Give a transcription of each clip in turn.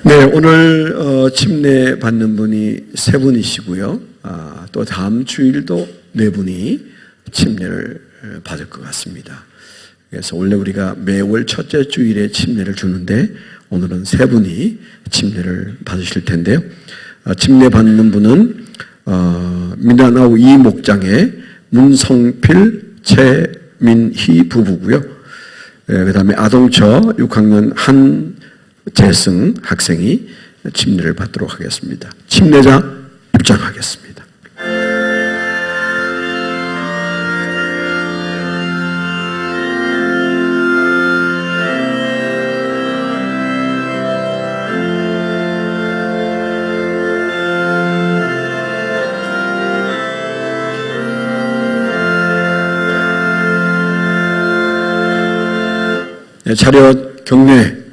네, 오늘 침례 받는 분이 3분이시고요. 또 다음 주일도 4분이 침례를 받을 것 같습니다. 그래서 원래 우리가 매월 첫째 주일에 침례를 주는데 오늘은 3분이 침례를 받으실 텐데요. 침례 받는 분은 미나나우 2목장의 문성필, 최민희 부부고요. 그 다음에 아동처 6학년 한재승 학생이 침례를 받도록 하겠습니다. 침례자 입장하겠습니다. 차렷 경례.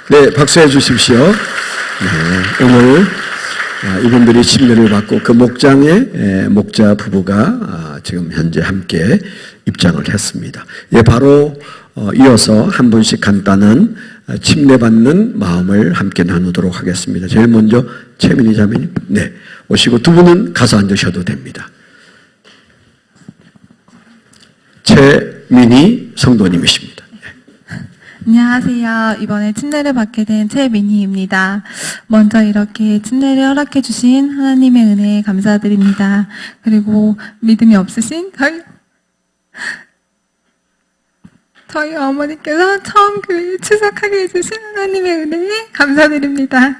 네, 박수해 주십시오. 네, 오늘 이분들이 침례를 받고 그 목장의 목자 부부가 지금 현재 함께 입장을 했습니다. 예, 바로 이어서 한 분씩 간단한 침례 받는 마음을 함께 나누도록 하겠습니다. 제일 먼저 최민희 자매님, 네, 오시고 두 분은 가서 앉으셔도 됩니다. 최민희 성도님이십니다. 안녕하세요. 이번에 침례를 받게 된 최민희입니다. 먼저 이렇게 침례를 허락해 주신 하나님의 은혜에 감사드립니다. 그리고 믿음이 없으신 저희 어머니께서 처음 교회에 출석하게 해주신 하나님의 은혜에 감사드립니다.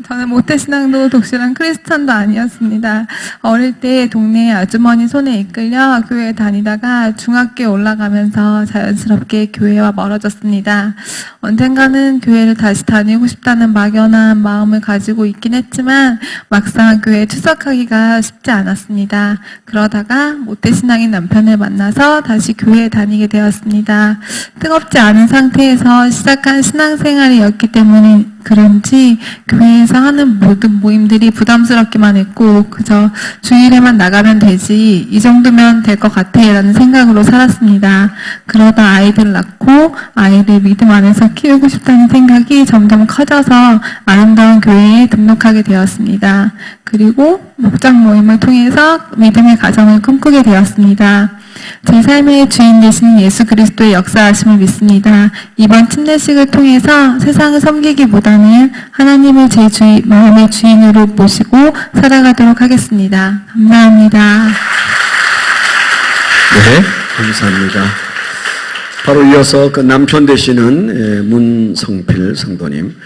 저는 모태신앙도 독실한 크리스찬도 아니었습니다. 어릴 때 동네 아주머니 손에 이끌려 교회에 다니다가 중학교에 올라가면서 자연스럽게 교회와 멀어졌습니다. 언젠가는 교회를 다시 다니고 싶다는 막연한 마음을 가지고 있긴 했지만 막상 교회에 출석하기가 쉽지 않았습니다. 그러다가 모태신앙인 남편을 만나서 다시 교회에 다니게 되었습니다. 뜨겁지 않은 상태에서 시작한 신앙생활이었기 때문에 그런지 교회에서 하는 모든 모임들이 부담스럽기만 했고 그저 주일에만 나가면 되지 이 정도면 될 것 같아 라는 생각으로 살았습니다. 그러다 아이들을 낳고 아이를 믿음 안에서 키우고 싶다는 생각이 점점 커져서 아름다운 교회에 등록하게 되었습니다. 그리고 목장 모임을 통해서 믿음의 가정을 꿈꾸게 되었습니다. 제 삶의 주인 되시는 예수 그리스도의 역사하심을 믿습니다. 이번 침례식을 통해서 세상을 섬기기보다는 하나님을 제 마음의 주인으로 모시고 살아가도록 하겠습니다. 감사합니다. 네, 감사합니다. 바로 이어서 그 남편 되시는 문성필 성도님,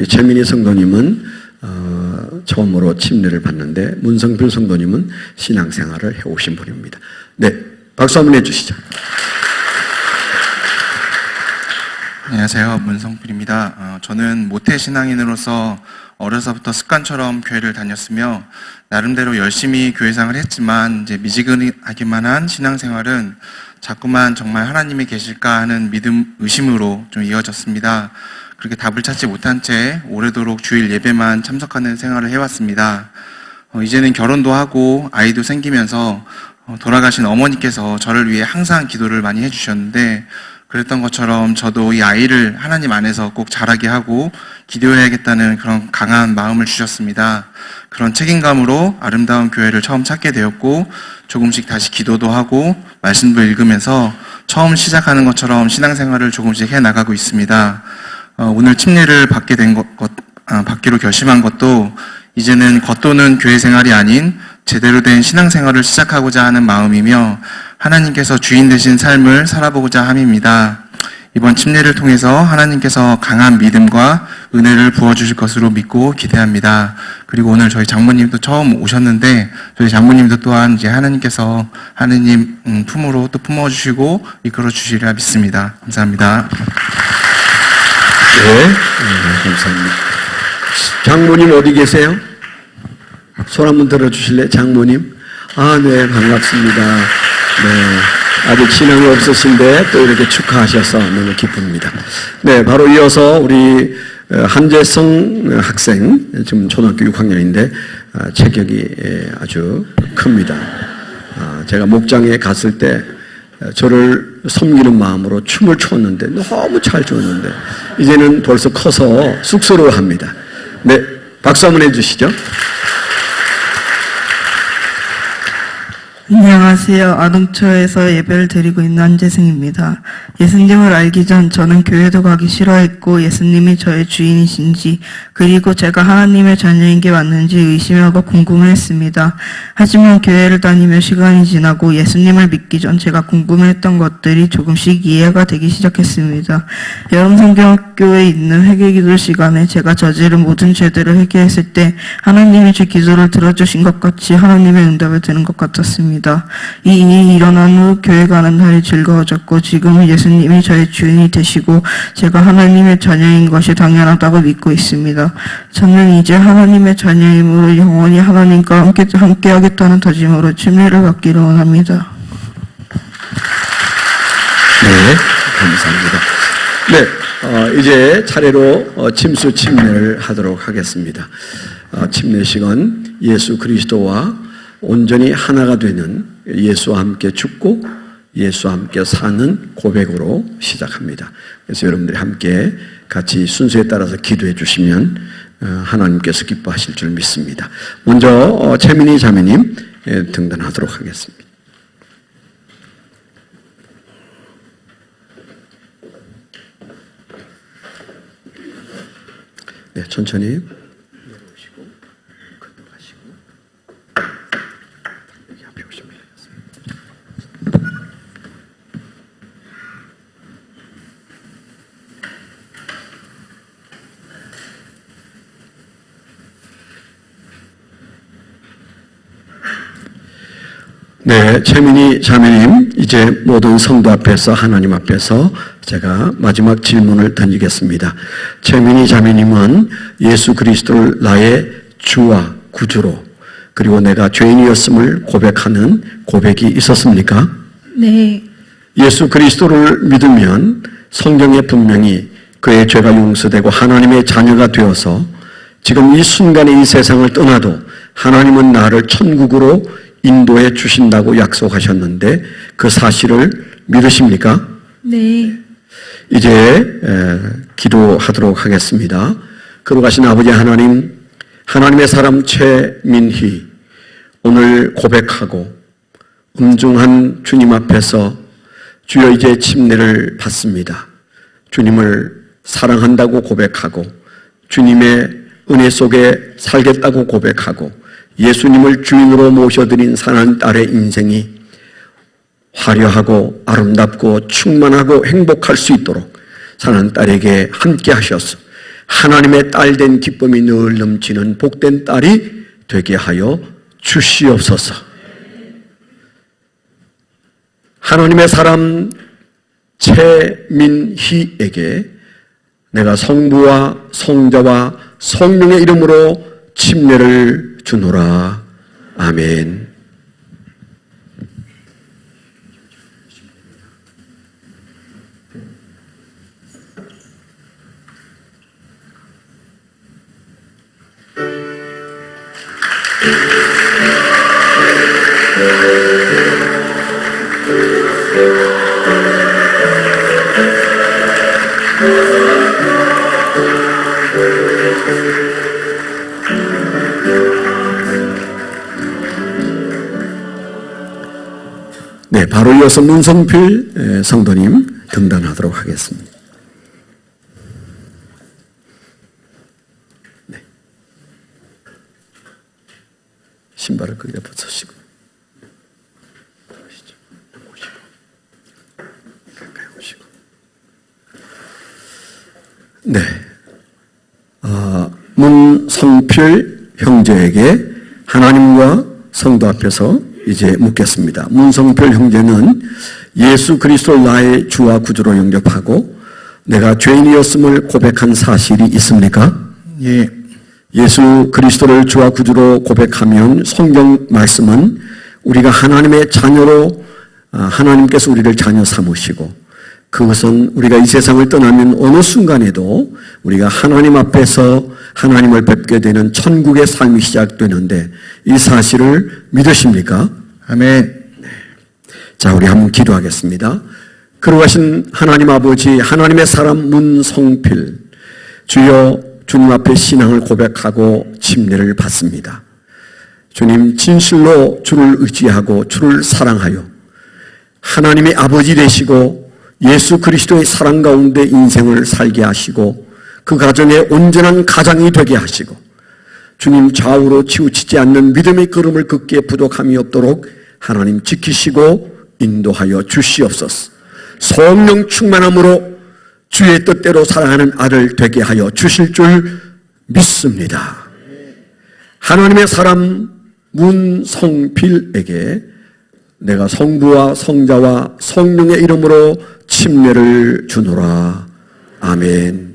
최민희 성도님은 처음으로 침례를 받는데 문성필 성도님은 신앙생활을 해오신 분입니다. 네, 박수 한번 해주시죠. 안녕하세요. 문성필입니다. 저는 모태신앙인으로서 어려서부터 습관처럼 교회를 다녔으며 나름대로 열심히 교회생활을 했지만 이제 미지근하기만 한 신앙생활은 자꾸만 정말 하나님이 계실까 하는 믿음, 의심으로 좀 이어졌습니다. 그렇게 답을 찾지 못한 채 오래도록 주일 예배만 참석하는 생활을 해왔습니다. 이제는 결혼도 하고 아이도 생기면서 돌아가신 어머니께서 저를 위해 항상 기도를 많이 해주셨는데 그랬던 것처럼 저도 이 아이를 하나님 안에서 꼭 자라게 하고 기도해야겠다는 그런 강한 마음을 주셨습니다. 그런 책임감으로 아름다운 교회를 처음 찾게 되었고 조금씩 다시 기도도 하고 말씀도 읽으면서 처음 시작하는 것처럼 신앙생활을 조금씩 해나가고 있습니다. 오늘 침례를 받기로 결심한 것도 이제는 겉도는 교회 생활이 아닌 제대로 된 신앙생활을 시작하고자 하는 마음이며 하나님께서 주인 되신 삶을 살아보고자 함입니다. 이번 침례를 통해서 하나님께서 강한 믿음과 은혜를 부어주실 것으로 믿고 기대합니다. 그리고 오늘 저희 장모님도 처음 오셨는데 저희 장모님도 또한 이제 하나님께서 하느님 품으로 또 품어주시고 이끌어 주시리라 믿습니다. 감사합니다. 네, 감사합니다. 장모님 어디 계세요? 손 한번 들어주실래요? 장모님? 네, 반갑습니다. 네, 아직 신앙이 없으신데 또 이렇게 축하하셔서 너무 기쁩니다. 네, 바로 이어서 우리 한재성 학생, 지금 초등학교 6학년인데 체격이 아주 큽니다. 제가 목장에 갔을 때 저를 섬기는 마음으로 춤을 췄는데 너무 잘 췄는데 이제는 벌써 커서 쑥스러워합니다. 네, 박수 한번 해주시죠. 안녕하세요. 아동처에서 예배를 드리고 있는 한재승입니다. 예수님을 알기 전 저는 교회도 가기 싫어했고 예수님이 저의 주인이신지 그리고 제가 하나님의 자녀인 게 맞는지 의심하고 궁금해했습니다. 하지만 교회를 다니며 시간이 지나고 예수님을 믿기 전 제가 궁금해했던 것들이 조금씩 이해가 되기 시작했습니다. 여름성경학교에 있는 회개기도 시간에 제가 저지른 모든 죄들을 회개했을 때 하나님이 제 기도를 들어주신 것 같이 하나님의 응답을 드는 것 같았습니다. 이 일이 일어난 후 교회 가는 날이 즐거워졌고 지금은 예수님이 저의 주인이 되시고 제가 하나님의 자녀인 것이 당연하다고 믿고 있습니다. 저는 이제 하나님의 자녀이므로 영원히 하나님과 함께 하겠다는 다짐으로 침례를 받기를 원합니다. 네, 감사합니다. 네, 이제 차례로 침수 침례를 하도록 하겠습니다. 침례식은 예수 그리스도와 온전히 하나가 되는 예수와 함께 죽고 예수와 함께 사는 고백으로 시작합니다. 그래서 여러분들이 함께 같이 순서에 따라서 기도해 주시면 하나님께서 기뻐하실 줄 믿습니다. 먼저 최민희 자매님 등단하도록 하겠습니다. 네, 천천히. 네, 최민희 자매님, 이제 모든 성도 앞에서 하나님 앞에서 제가 마지막 질문을 던지겠습니다. 최민희 자매님은 예수 그리스도를 나의 주와 구주로 그리고 내가 죄인이었음을 고백하는 고백이 있었습니까? 네. 예수 그리스도를 믿으면 성경에 분명히 그의 죄가 용서되고 하나님의 자녀가 되어서 지금 이 순간에 이 세상을 떠나도 하나님은 나를 천국으로 인도해 주신다고 약속하셨는데 그 사실을 믿으십니까? 네. 이제 기도하도록 하겠습니다. 거룩하신 아버지 하나님, 하나님의 사람 최민희 오늘 고백하고 음중한 주님 앞에서 주여 이제 침례를 받습니다. 주님을 사랑한다고 고백하고 주님의 은혜 속에 살겠다고 고백하고 예수님을 주인으로 모셔드린 사랑하는 딸의 인생이 화려하고 아름답고 충만하고 행복할 수 있도록 사랑하는 딸에게 함께 하셔서 하나님의 딸된 기쁨이 늘 넘치는 복된 딸이 되게 하여 주시옵소서. 하나님의 사람 최민희에게 내가 성부와 성자와 성령의 이름으로 침례를 주노라. 아멘. 네, 바로 이어서 문성필 성도님 등단하도록 하겠습니다. 네. 신발을 거기다 벗으시고 가까이 오시고 네, 문성필 형제에게 하나님과 성도 앞에서 이제 묻겠습니다. 문성필 형제는 예수 그리스도를 나의 주와 구주로 영접하고 내가 죄인이었음을 고백한 사실이 있습니까? 예, 예수 그리스도를 주와 구주로 고백하면 성경 말씀은 우리가 하나님의 자녀로 하나님께서 우리를 자녀 삼으시고 그것은 우리가 이 세상을 떠나면 어느 순간에도 우리가 하나님 앞에서 하나님을 뵙게 되는 천국의 삶이 시작되는데 이 사실을 믿으십니까? 아멘. 자, 우리 한번 기도하겠습니다. 거룩하신 하나님 아버지, 하나님의 사람 문성필, 주여 주님 앞에 신앙을 고백하고 침례를 받습니다. 주님, 진실로 주를 의지하고 주를 사랑하여 하나님의 아버지 되시고 예수 그리스도의 사랑 가운데 인생을 살게 하시고 그 가정에 온전한 가장이 되게 하시고 주님 좌우로 치우치지 않는 믿음의 걸음을 걷기에 부족함이 없도록 하나님 지키시고 인도하여 주시옵소서. 성령 충만함으로 주의 뜻대로 살아가는 아들 되게 하여 주실 줄 믿습니다. 하나님의 사람 문성필에게 내가 성부와 성자와 성령의 이름으로 침례를 주노라. 아멘.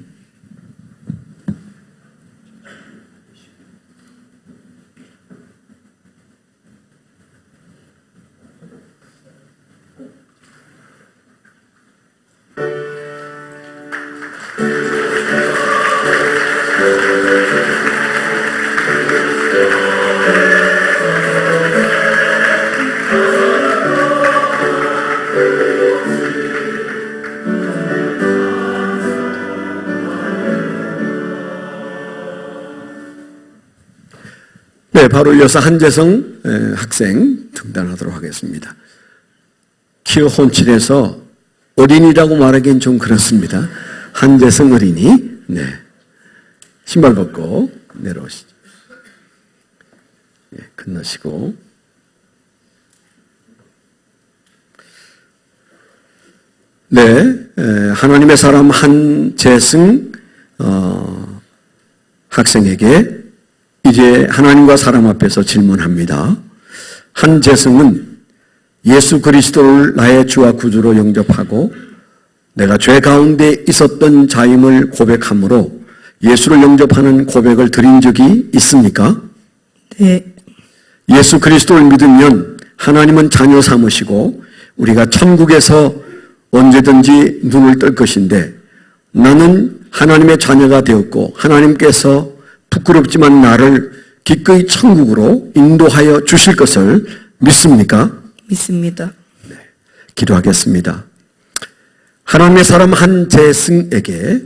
네, 바로 이어서 한재성 학생 등단하도록 하겠습니다. 키어 혼칠해서 어린이라고 말하기엔 좀 그렇습니다. 한재성 어린이, 네, 신발 벗고 내려오시죠. 네, 건너시고. 네, 하나님의 사람 한재승 학생에게 이제 하나님과 사람 앞에서 질문합니다. 한재승은 예수 그리스도를 나의 주와 구주로 영접하고 내가 죄 가운데 있었던 자임을 고백함으로 예수를 영접하는 고백을 드린 적이 있습니까? 네. 예수 그리스도를 믿으면 하나님은 자녀 삼으시고 우리가 천국에서 언제든지 눈을 뜰 것인데 나는 하나님의 자녀가 되었고 하나님께서 부끄럽지만 나를 기꺼이 천국으로 인도하여 주실 것을 믿습니까? 믿습니다. 네, 기도하겠습니다. 하나님의 사람 한재승에게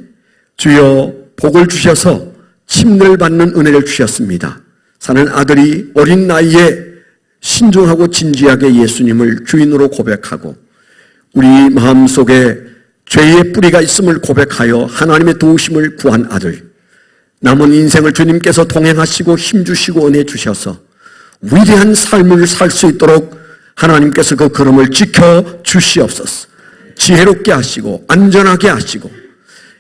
주여 복을 주셔서 침례를 받는 은혜를 주셨습니다. 사는 아들이 어린 나이에 신중하고 진지하게 예수님을 주인으로 고백하고 우리 마음속에 죄의 뿌리가 있음을 고백하여 하나님의 도우심을 구한 아들, 남은 인생을 주님께서 동행하시고 힘주시고 은혜 주셔서 위대한 삶을 살 수 있도록 하나님께서 그 걸음을 지켜 주시옵소서. 지혜롭게 하시고 안전하게 하시고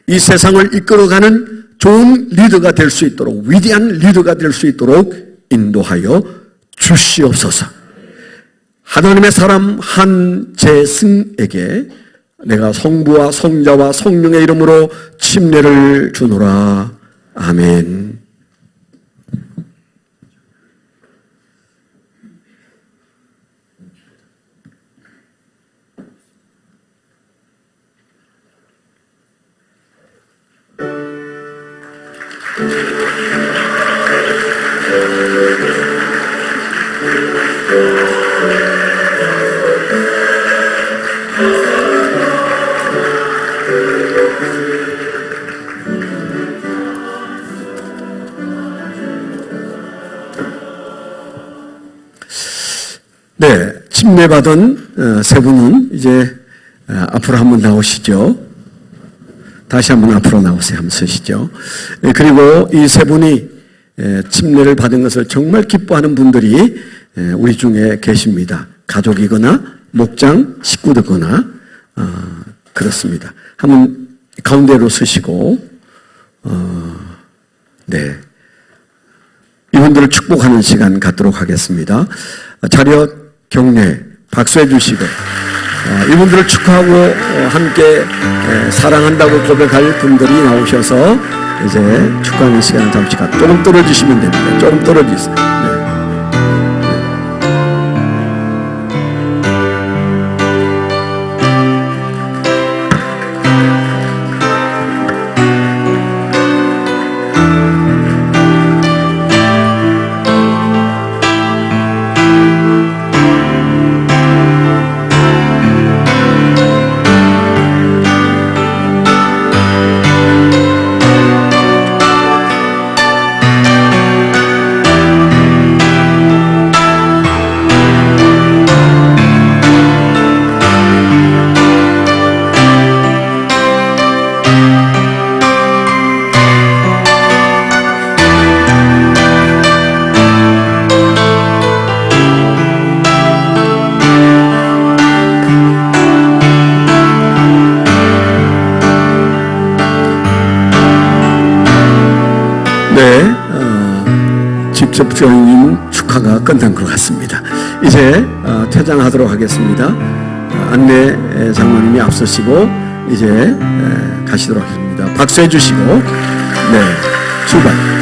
이 세상을 이끌어가는 좋은 리더가 될 수 있도록, 위대한 리더가 될 수 있도록 인도하여 주시옵소서. 하나님의 사람 한재승에게 내가 성부와 성자와 성령의 이름으로 침례를 주노라. 아멘. 네, 침례받은 세 분은 이제 앞으로 한번 나오시죠. 다시 한번 앞으로 나오세요. 한번 서시죠. 그리고 이 세 분이 침례를 받은 것을 정말 기뻐하는 분들이 우리 중에 계십니다. 가족이거나 목장 식구들거나 그렇습니다. 한번 가운데로 서시고 네, 이분들을 축복하는 시간 갖도록 하겠습니다. 자력 경례 박수해 주시고 이분들을 축하하고 함께 사랑한다고 고백할 분들이 나오셔서 이제 축하하는 시간을 잠시 조금 떨어지시면 됩니다. 조금 떨어지세요. 네. 직접적인 축하가 끝난 것 같습니다. 이제 퇴장하도록 하겠습니다. 안내 장로님이 앞서시고 이제 가시도록 하겠습니다. 박수해 주시고 네 출발.